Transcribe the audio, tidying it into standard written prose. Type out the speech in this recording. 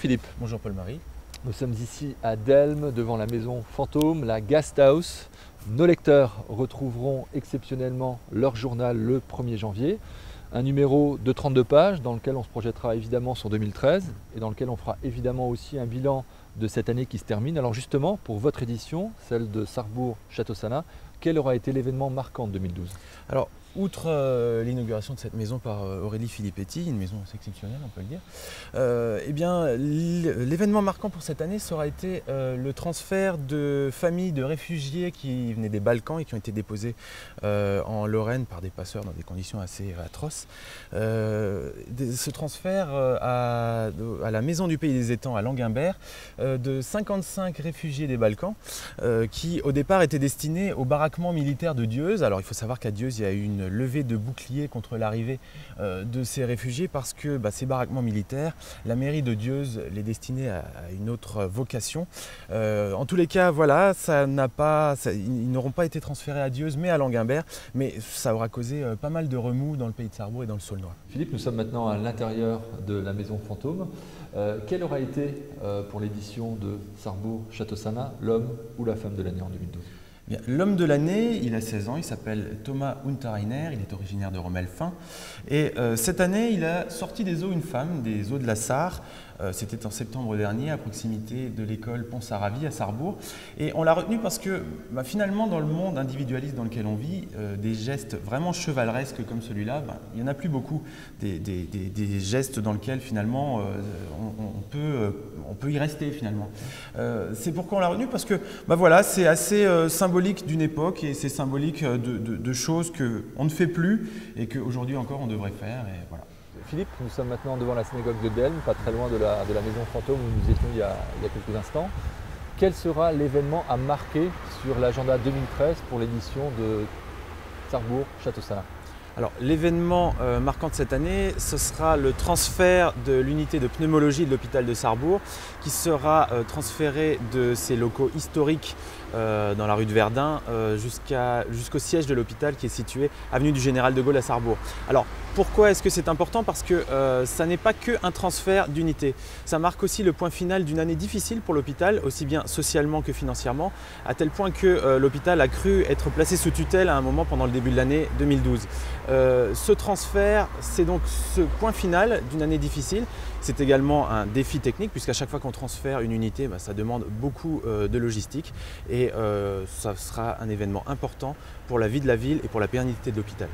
Philippe. Bonjour Paul-Marie. Nous sommes ici à Delme, devant la maison fantôme, la Gasthaus. Nos lecteurs retrouveront exceptionnellement leur journal le 1er janvier. Un numéro de 32 pages dans lequel on se projettera évidemment sur 2013 et dans lequel on fera évidemment aussi un bilan de cette année qui se termine. Alors justement, pour votre édition, celle de Sarrebourg-Château-Salins, quel aura été l'événement marquant de 2012 ? Alors, outre l'inauguration de cette maison par Aurélie Filippetti, une maison assez exceptionnelle, on peut le dire, l'événement marquant pour cette année, ça aura été le transfert de familles de réfugiés qui venaient des Balkans et qui ont été déposés en Lorraine par des passeurs dans des conditions assez atroces. Ce transfert à la maison du Pays des Étangs à Languimbert de 55 réfugiés des Balkans qui au départ étaient destinés au baraquement militaire de Dieuze. Alors il faut savoir qu'à Dieuze, il y a eu une levée de boucliers contre l'arrivée de ces réfugiés parce que ces baraquements militaires, la mairie de Dieuze les destinait à une autre vocation. En tous les cas, voilà, ils n'auront pas été transférés à Dieuze mais à Languimbert, mais ça aura causé pas mal de remous dans le pays de Sarrebourg et dans le Saulnois. Philippe, nous sommes maintenant à l'intérieur de la maison fantôme. Quel aura été pour l'édition de Sarrebourg-Château-Salins l'homme ou la femme de l'année en 2012 ? L'homme de l'année, il a 16 ans, il s'appelle Thomas Unterreiner, il est originaire de Romelfin. Et cette année, il a sorti des eaux une femme, des eaux de la Sarre. C'était en septembre dernier, à proximité de l'école Pont-Saravi à Sarrebourg. Et on l'a retenu parce que finalement, dans le monde individualiste dans lequel on vit, des gestes vraiment chevaleresques comme celui-là, il n'y en a plus beaucoup. Des gestes dans lesquels finalement on peut y rester finalement. C'est pourquoi on l'a retenu, parce que voilà, c'est assez symbolique d'une époque et c'est symbolique de choses qu'on ne fait plus et qu'aujourd'hui encore on devrait faire. Et voilà. Philippe, nous sommes maintenant devant la synagogue de Delme, pas très loin de la maison fantôme où nous étions il y a quelques instants. Quel sera l'événement à marquer sur l'agenda 2013 pour l'édition de Sarrebourg-Château-Salins ? Alors l'événement marquant de cette année, ce sera le transfert de l'unité de pneumologie de l'hôpital de Sarrebourg qui sera transférée de ses locaux historiques dans la rue de Verdun jusqu'au siège de l'hôpital qui est situé avenue du Général de Gaulle à Sarrebourg. Alors pourquoi est-ce que c'est important ? Parce que ça n'est pas qu'un transfert d'unité. Ça marque aussi le point final d'une année difficile pour l'hôpital, aussi bien socialement que financièrement, à tel point que l'hôpital a cru être placé sous tutelle à un moment pendant le début de l'année 2012. Ce transfert, c'est donc ce point final d'une année difficile. C'est également un défi technique puisqu'à chaque fois qu'on transfère une unité, ça demande beaucoup de logistique et ça sera un événement important pour la vie de la ville et pour la pérennité de l'hôpital.